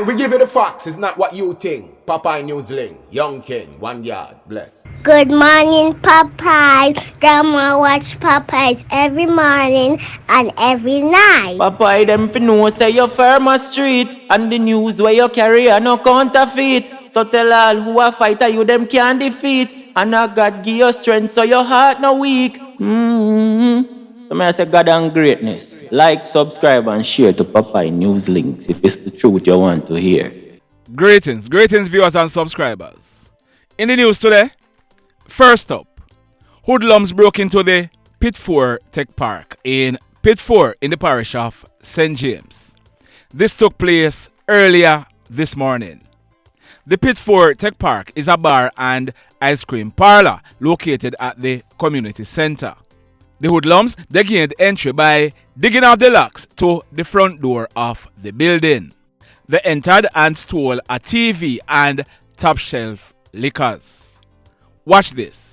We give you the facts, it's not what you think. Popeye Newsling, Young King, 1 yard, bless. Good morning, Popeye. Grandma watch Popeyes every morning and every night. Popeye them fi know say you firm a street, and the news where you carry a no counterfeit. So tell all who a fighter you them can defeat, and a God give you strength so your heart no weak. So may I say God and greatness. Like, subscribe and share to Popeye News links if it's the truth you want to hear. Greetings viewers and subscribers. In the news today, first up, hoodlums broke into the Pit 4 Tech Park in Pit 4 in the parish of St. James. This took place earlier this morning. The Pit 4 Tech Park is a bar and ice cream parlor located at the community center. The hoodlums, they gained entry by digging out the locks to the front door of the building. They entered and stole a TV and top shelf liquors. Watch this.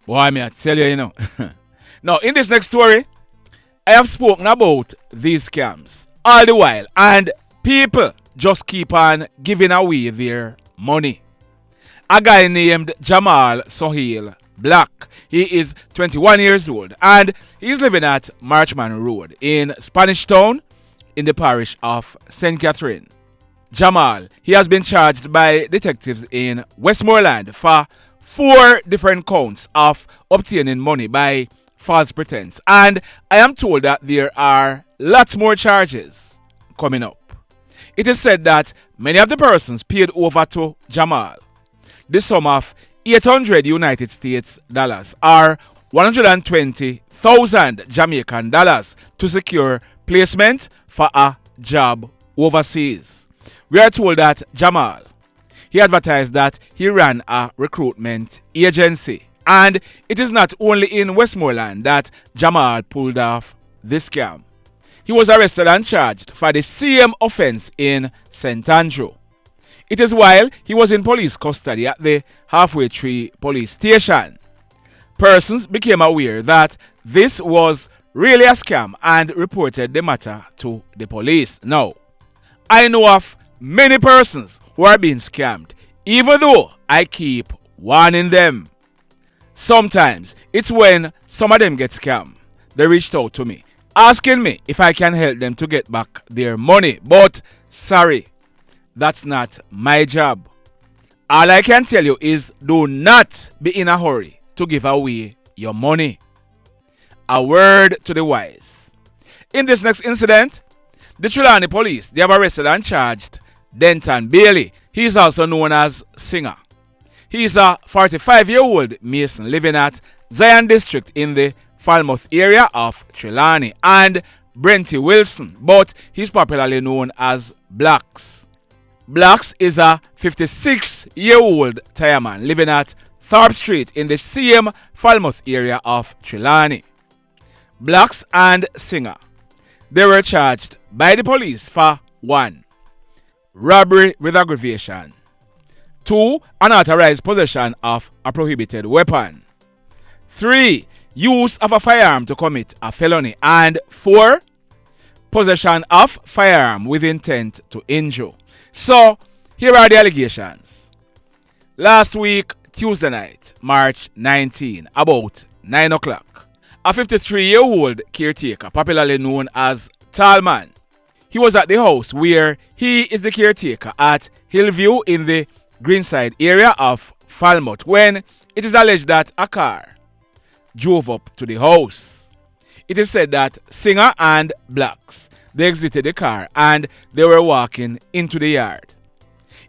Boy, me I tell you, Now, in this next story, I have spoken about these scams all the while, and people just keep on giving away their money. A guy named Jamaal Suhail Black. He is 21 years old and he's living at Marchman Road in Spanish Town in the parish of St. Catherine. Jamaal, he has been charged by detectives in Westmoreland for 4 different counts of obtaining money by false pretense, and I am told that there are lots more charges coming up. It is said that many of the persons paid over to Jamaal the sum of 800 United States dollars or 120,000 Jamaican dollars to secure placement for a job overseas. We are told that Jamaal, he advertised that he ran a recruitment agency, and it is not only in Westmoreland that Jamaal pulled off this scam. He was arrested and charged for the same offense in St. Andrew. It is while he was in police custody at the Halfway Tree police station. Persons became aware that this was really a scam and reported the matter to the police. Now, I know of many persons who are being scammed, even though I keep warning them. Sometimes it's when some of them get scammed, they reached out to me, asking me if I can help them to get back their money. But sorry, that's not my job. All I can tell you is do not be in a hurry to give away your money. A word to the wise. In this next incident, the Trelawney police, they have arrested and charged Denton Bailey. He is also known as Singer. He is a 45-year-old Mason living at Zion District in the Falmouth area of Trelawney, and Brenti Wilson, but he's popularly known as Blacks. Blacks is a 56-year-old tireman living at Thorpe Street in the same Falmouth area of Trelawney. Blacks and Singer, they were charged by the police for 1. Robbery with aggravation. 2. Unauthorized possession of a prohibited weapon. 3. Use of a firearm to commit a felony. And 4. Possession of firearm with intent to injure. So, here are the allegations. Last week, Tuesday night, March 19, about 9 o'clock, a 53-year-old caretaker, popularly known as Tallman, he was at the house where he is the caretaker at Hillview in the Greenside area of Falmouth when It is alleged that a car drove up to the house. It is said that Singer and Blacks, they exited the car and they were walking into the yard.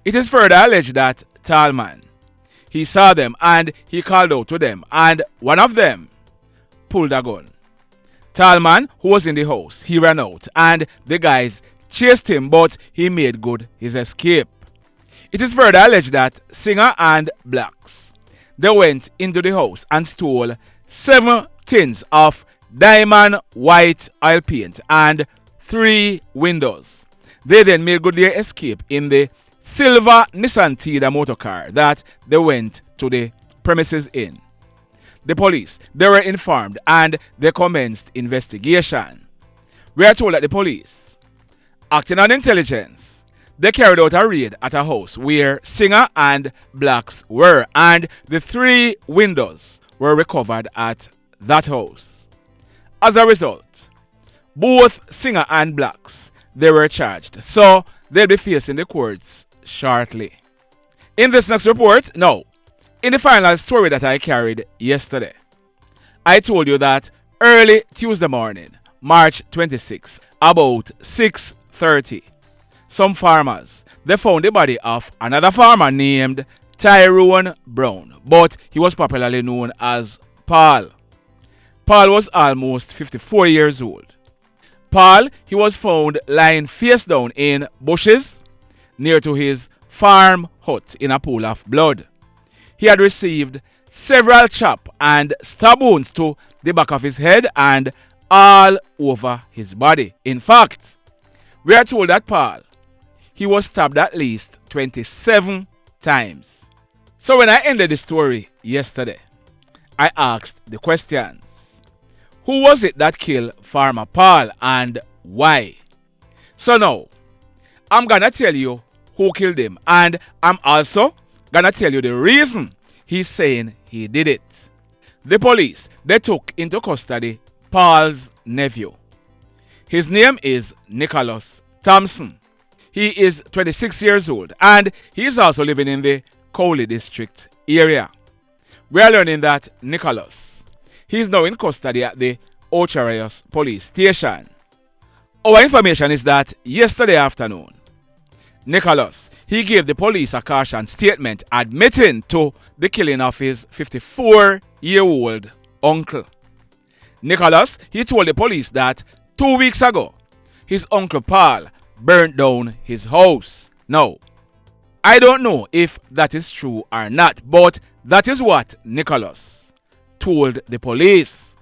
It is further alleged that Tallman, he saw them and he called out to them, and one of them pulled a gun. Tallman, who was in the house, he ran out and the guys chased him, but he made good his escape. It is further alleged that Singer and Blacks, they went into the house and stole 7 tins of diamond white oil paint and 3 windows. They then made good their escape in the silver Nissan Tida motor car that they went to the premises in. The police, they were informed and they commenced investigation. We are told that the police, acting on intelligence, they carried out a raid at a house where Singer and Blacks were, and the 3 windows were recovered at that house. As a result, both Singer and Blacks, they were charged, so they'll be facing the courts shortly. In this next report, no, in the final story that I carried yesterday, I told you that early Tuesday morning, March 26, about 6:30, some farmers, they found the body of another farmer named Tyrone Brown, but he was popularly known as Paul. Paul was almost 54 years old. Paul, he was found lying face down in bushes near to his farm hut in a pool of blood. He had received several chop and stab wounds to the back of his head and all over his body. In fact, we are told that Paul, he was stabbed at least 27 times. So when I ended the story yesterday, I asked the questions. Who was it that killed Farmer Paul and why? So now, I'm gonna tell you who killed him, and I'm also gonna tell you the reason he's saying he did it. The police, they took into custody Paul's nephew. His name is Nicholas Thompson. He is 26 years old and he is also living in the KlLLED district area. We are learning that Nicholas, he is now in custody at the Ocharayos police station. Our information is that yesterday afternoon, Nicholas, he gave the police a caution statement admitting to the killing of his 54-year-old uncle. Nicholas, he told the police that 2 weeks ago, his uncle Paul burnt down his house. Now, I don't know if that is true or not, but that is what Nicholas told the police.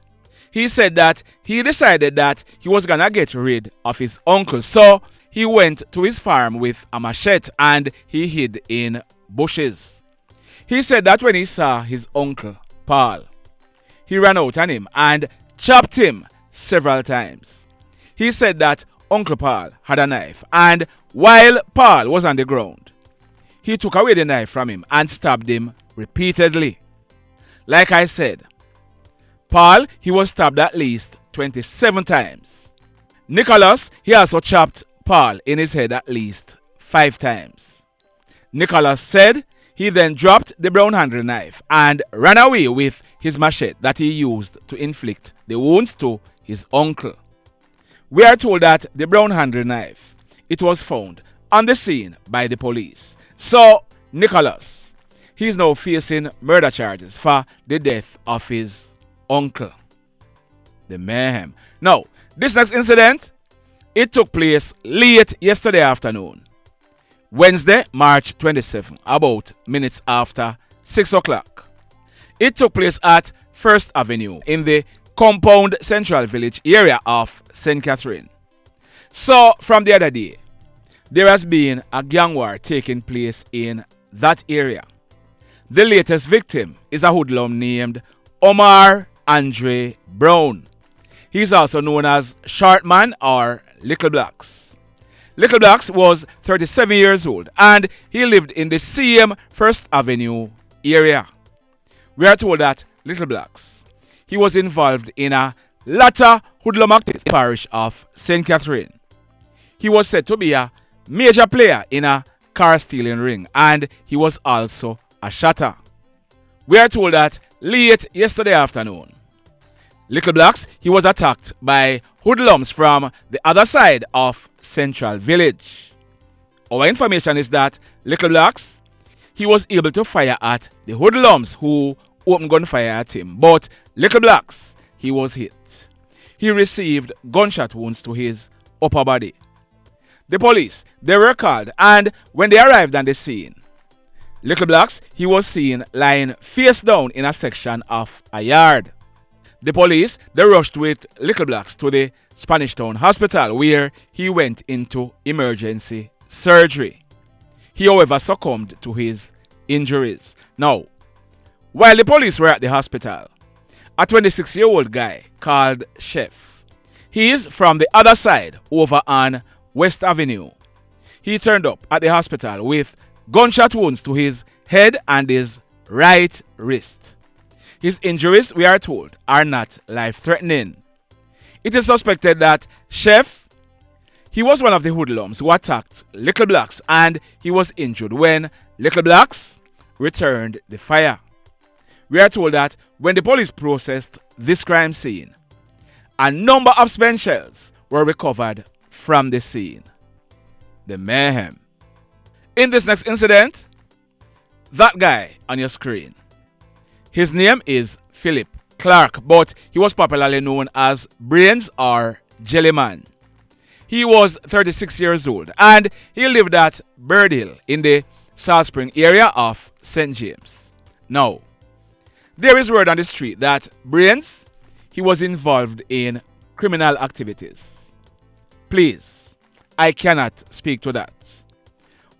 He said that he decided that he was gonna get rid of his uncle, so he went to his farm with a machete and he hid in bushes. He said that when he saw his uncle Paul, he ran out on him and chopped him several times. He said that Uncle Paul had a knife, and while Paul was on the ground, he took away the knife from him and stabbed him repeatedly. Like I said, Paul, he was stabbed at least 27 times. Nicholas, he also chopped Paul in his head at least 5 times. Nicholas said he then dropped the brown-handled knife and ran away with his machete that he used to inflict the wounds to his uncle. We are told that the brown-handled knife, it was found on the scene by the police. So, Nicholas, he is now facing murder charges for the death of his uncle. The mayhem. Now, this next incident, it took place late yesterday afternoon, Wednesday, March 27, about minutes after 6 o'clock. It took place at 1st Avenue in the Compound Central Village area of St. Catherine. So, from the other day, there has been a gang war taking place in that area. The latest victim is a hoodlum named Omar Andre Brown. He's also known as Shortman or Little Blacks. Little Blacks was 37 years old and he lived in the same 1st Avenue area. We are told that Little Blacks, he was involved in a latter hoodlum activity in the parish of St. Catherine. He was said to be a major player in a car stealing ring and he was also a shotter. We are told that late yesterday afternoon, Little Blacks, he was attacked by hoodlums from the other side of Central Village. Our information is that Little Blacks, he was able to fire at the hoodlums who opened gunfire at him. But Little Blacks, he was hit. He received gunshot wounds to his upper body. The police, they were called, and when they arrived on the scene, Little Blacks, he was seen lying face down in a section of a yard. The police, they rushed with Little Blacks to the Spanish Town Hospital where he went into emergency surgery. He, however, succumbed to his injuries. Now, while the police were at the hospital, a 26-year-old guy called Chef, he is from the other side over on West Avenue. He turned up at the hospital with gunshot wounds to his head and his right wrist. His injuries, we are told, are not life-threatening. It is suspected that Chef, he was one of the hoodlums who attacked Little Blacks and he was injured when Little Blacks returned the fire. We are told that when the police processed this crime scene, a number of spent shells were recovered from the scene. The mayhem. In this next incident, that guy on your screen, his name is Phillip Clark, but he was popularly known as Brains or Jellyman. He was 36 years old and he lived at Bird Hill in the Salt Spring area of St. James. Now, there is word on the street that Brains, he was involved in criminal activities. Please, I cannot speak to that.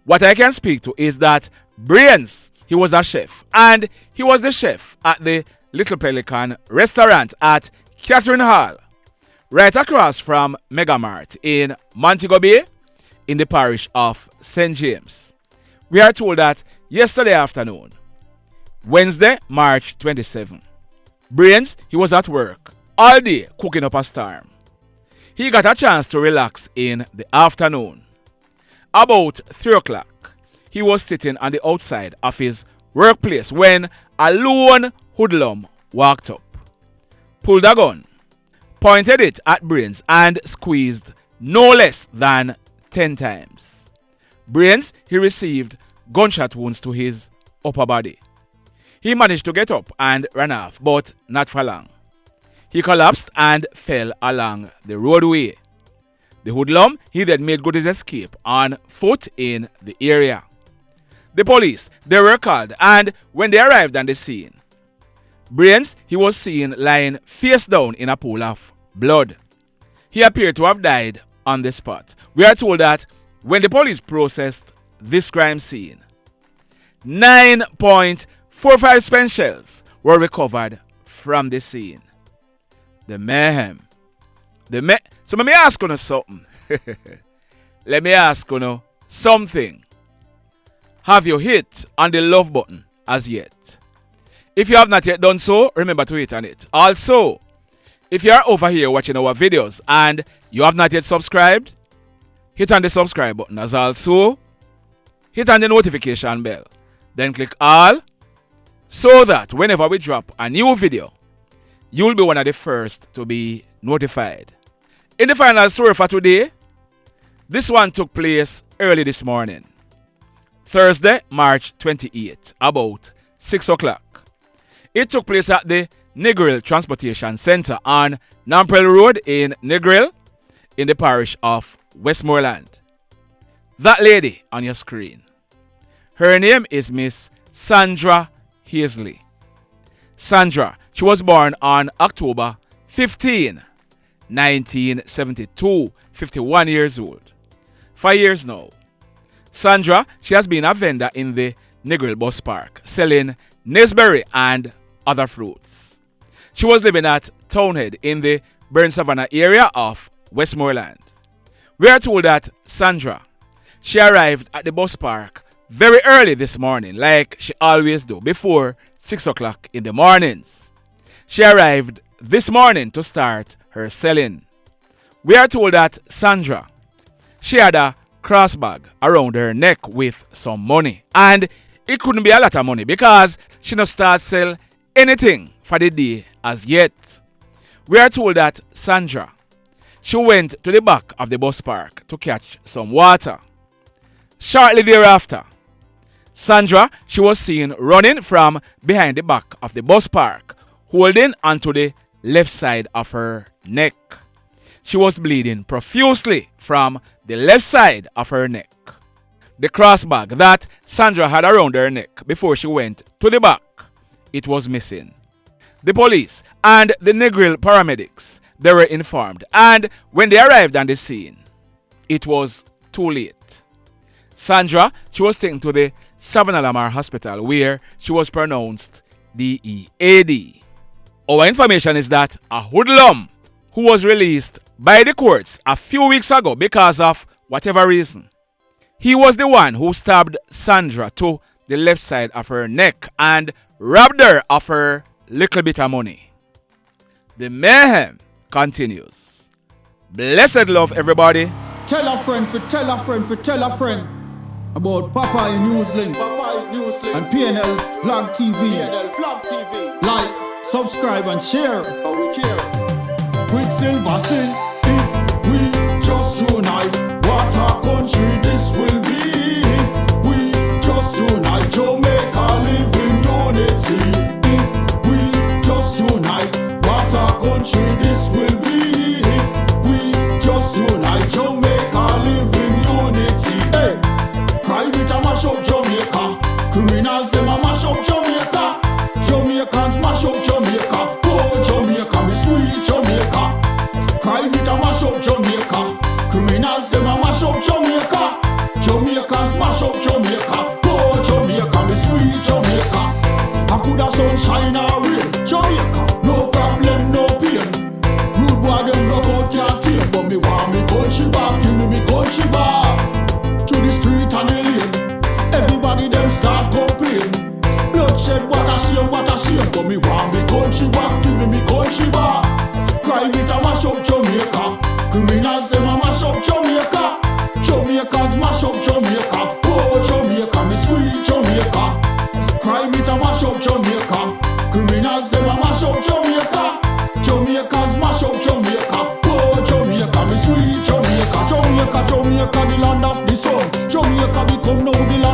What I can speak to is that Brains, he was a chef, and he was the chef at the Little Pelican restaurant at Catherine Hall, right across from Megamart in Montego Bay in the parish of St. James. We are told that yesterday afternoon, Wednesday, March 27, Brains, he was at work all day cooking up a storm. He got a chance to relax in the afternoon. About 3 o'clock, he was sitting on the outside of his workplace when a lone hoodlum walked up, pulled a gun, pointed it at Brains and squeezed no less than 10 times. Brains, he received gunshot wounds to his upper body. He managed to get up and ran off, but not for long. He collapsed and fell along the roadway. The hoodlum, he then made good his escape on foot in the area. The police, they were called, and when they arrived on the scene, Brains, he was seen lying face down in a pool of blood. He appeared to have died on the spot. We are told that when the police processed this crime scene, 9.45 spent shells were recovered from the scene. The mayhem. So let me ask you something. Let me ask you something. Have you hit on the love button as yet? If you have not yet done so, remember to hit on it. Also, if you are over here watching our videos and you have not yet subscribed, hit on the subscribe button. As also, hit on the notification bell. Then click all so that whenever we drop a new video, you'll be one of the first to be notified. In the final story for today, this one took place early this morning. Thursday, March 28th, about 6 o'clock. It took place at the Negril Transportation Center on Negril Road in Negril in the parish of Westmoreland. That lady on your screen, her name is Miss Sandra Haseley. Sandra, she was born on October 15, 1972, 51 years old. 5 years now. Sandra, she has been a vendor in the Negril bus park, selling naseberry and other fruits. She was living at Townhead in the Burn Savannah area of Westmoreland. We are told that Sandra, she arrived at the bus park very early this morning, like she always do, before 6 o'clock in the mornings. She arrived this morning to start her selling. We are told that Sandra, she had a cross bag around her neck with some money, and it couldn't be a lot of money because she not start sell anything for the day as yet. We are told that Sandra, she went to the back of the bus park to catch some water. Shortly thereafter, Sandra, she was seen running from behind the back of the bus park, holding onto the left side of her neck. She was bleeding profusely from the left side of her neck. The crossbag that Sandra had around her neck before she went to the back, it was missing. The police and the Negril paramedics, they were informed, and when they arrived on the scene, it was too late. Sandra, she was taken to the Omar hospital where she was pronounced DEAD. Our information is that a hoodlum who was released by the courts a few weeks ago because of whatever reason, he was the one who stabbed Sandra to the left side of her neck and robbed her of her little bit of money. The mayhem continues. Blessed love, everybody. Tell a friend for tell a friend for tell a friend about Papa in Newslink and PNL Vlog TV. Like, subscribe and share. Quicksilver sing, if we just unite, what a country this will be. If we just unite, Jamaica live in unity. If we just unite, what a country this will be. If we just unite, Jamaica live in unity. Hey, crime it a mash up Jamaica. Criminals them a mash up Jamaica. Jamaicans mash up Jamaica. Oh Jamaica, me sweet Jamaica. Crime it a mash up Jamaica. Criminals them a mash up Jamaica. Jamaicans mash up Jamaica. Oh Jamaica, me sweet Jamaica. I coulda sunshine or rain. Jamaica, no problem, no pain. Rude boy them knock out can't tame, but me want me country back. Give me country back. To the street and the lane, everybody them start complain. Bloodshed, what a shame, but me want me country back. Give me country back. Crime it a mash up Jamaica. Criminals them a mash up Jamaica. Jamaicans mash up Jamaica. Oh Jamaica, me sweet Jamaica. Crime it a mash up Jamaica. Criminals them a mash up Jamaica. Jamaicans mash up Jamaica. Oh Jamaica, me sweet Jamaica. Jamaica, Jamaica, the land of the sun. Jamaica become now the land